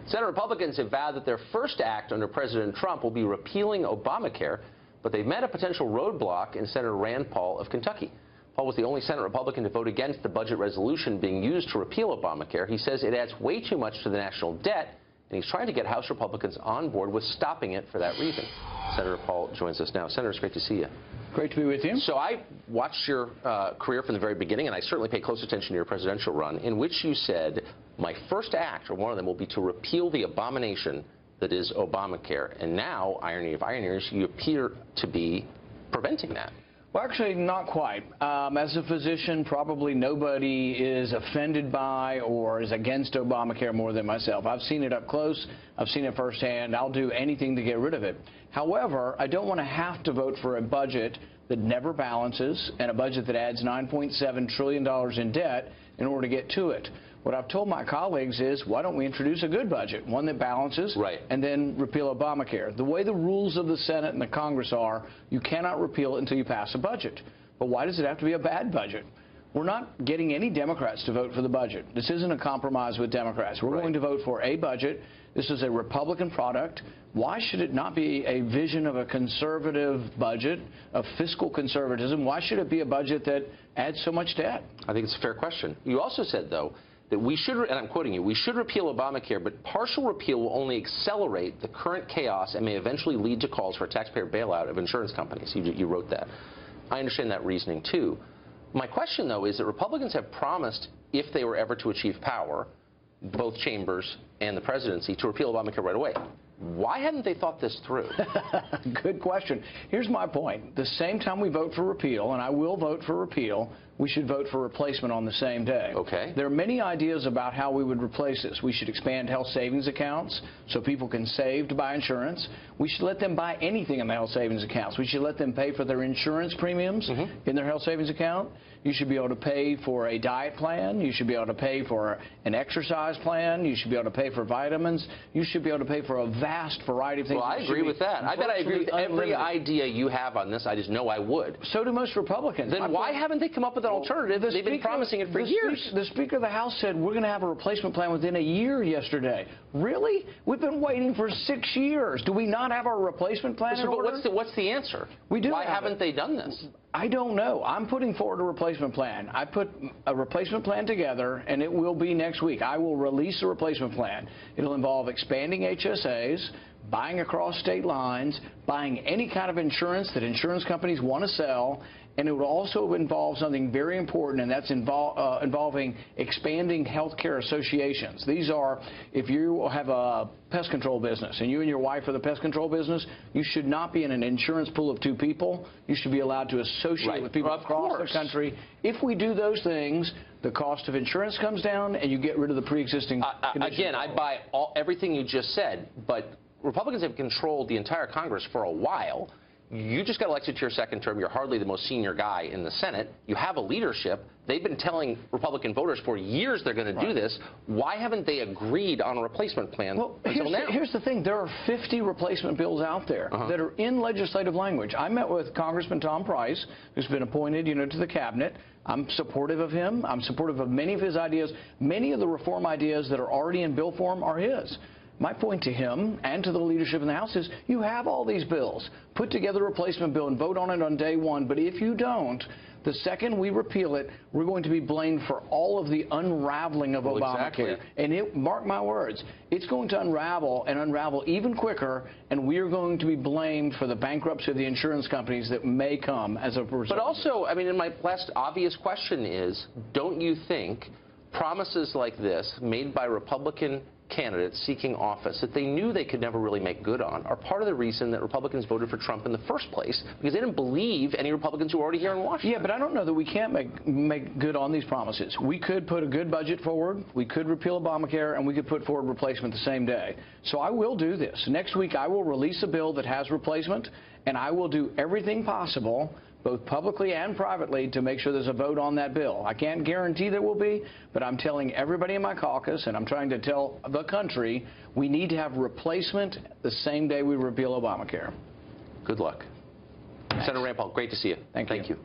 Senate Republicans have vowed that their first act under President Trump will be repealing Obamacare, but they've met a potential roadblock in Senator Rand Paul of Kentucky. Paul was the only Senate Republican to vote against the budget resolution being used to repeal Obamacare. He says it adds way too much to the national debt, and he's trying to get House Republicans on board with stopping it for that reason. Senator Paul joins us now. Senator, it's great to see you. Great to be with you. So I watched your career from the very beginning, and I certainly pay close attention to your presidential run, in which you said, my first act, or one of them, will be to repeal the abomination that is Obamacare. And now, irony of ironies, you appear to be preventing that. Well, actually, not quite. As a physician, probably nobody is offended by or is against Obamacare more than myself. I've seen it up close. I've seen it firsthand. I'll do anything to get rid of it. However, I don't want to have to vote for a budget that never balances and a budget that adds $9.7 trillion in debt in order to get to it. What I've told my colleagues is, why don't we introduce a good budget, one that balances, right, and then repeal Obamacare. The way the rules of the Senate and the Congress are, you cannot repeal it until you pass a budget. But why does it have to be a bad budget? We're not getting any Democrats to vote for the budget. This isn't a compromise with Democrats. We're going to vote for a budget. This is a Republican product. Why should it not be a vision of a conservative budget, of fiscal conservatism? Why should it be a budget that adds so much debt? I think it's a fair question. You also said, though, that we should, and I'm quoting you, we should repeal Obamacare, but partial repeal will only accelerate the current chaos and may eventually lead to calls for a taxpayer bailout of insurance companies. You wrote that. I understand that reasoning, too. My question, though, is that Republicans have promised, if they were ever to achieve power, both chambers and the presidency, to repeal Obamacare right away. Why hadn't they thought this through? Good question. Here's my point. The same time we vote for repeal, and I will vote for repeal, we should vote for replacement on the same day. Okay. There are many ideas about how we would replace this. We should expand health savings accounts so people can save to buy insurance. We should let them buy anything in the health savings accounts. We should let them pay for their insurance premiums in their health savings account. You should be able to pay for a diet plan. You should be able to pay for an exercise plan. You should be able to pay for vitamins. You should be able to pay for a vast variety of things. Well, I agree with that. I bet I agree with every idea you have on this. I just know I would. So do most Republicans. Then why haven't they come up with an alternative? They've been promising it for years. The Speaker of the House said we're going to have a replacement plan within a year yesterday. Really? We've been waiting for 6 years. Do we not have our replacement plan in order? But what's the answer? We do. Why haven't they done this? I don't know. I'm putting forward a replacement plan. I put a replacement plan together, and it will be next week. I will release a replacement plan. It'll involve expanding HSAs, buying across state lines, buying any kind of insurance that insurance companies want to sell, and it would also involve something very important, and that's involving expanding health care associations. These are, if you have a pest control business and you and your wife are the pest control business, you should not be in an insurance pool of two people. You should be allowed to associate with people across the country. If we do those things, the cost of insurance comes down and you get rid of the pre-existing conditions. Again, I buy everything you just said, but Republicans have controlled the entire Congress for a while. You just got elected to your second term. You're hardly the most senior guy in the Senate. You have a leadership. They've been telling Republican voters for years they're going to do this. Why haven't they agreed on a replacement plan until now? Here's the thing. There are 50 replacement bills out there that are in legislative language. I met with Congressman Tom Price, who's been appointed, to the cabinet. I'm supportive of him. I'm supportive of many of his ideas. Many of the reform ideas that are already in bill form are his. My point to him and to the leadership in the House is you have all these bills. Put together a replacement bill and vote on it on day one. But if you don't, the second we repeal it, we're going to be blamed for all of the unraveling of Obamacare. And mark my words, it's going to unravel and unravel even quicker, and we are going to be blamed for the bankruptcy of the insurance companies that may come as a result. But also, I mean, and my last obvious question is, don't you think promises like this made by Republican candidates seeking office that they knew they could never really make good on are part of the reason that Republicans voted for Trump in the first place, because they didn't believe any Republicans who were already here in Washington? Yeah, but I don't know that we can't make good on these promises. We could put a good budget forward, we could repeal Obamacare, and we could put forward replacement the same day. So I will do this. Next week I will release a bill that has replacement, and I will do everything possible, both publicly and privately, to make sure there's a vote on that bill. I can't guarantee there will be, but I'm telling everybody in my caucus, and I'm trying to tell the country, we need to have replacement the same day we repeal Obamacare. Good luck. Thanks. Senator Rand Paul, great to see you. Thank you.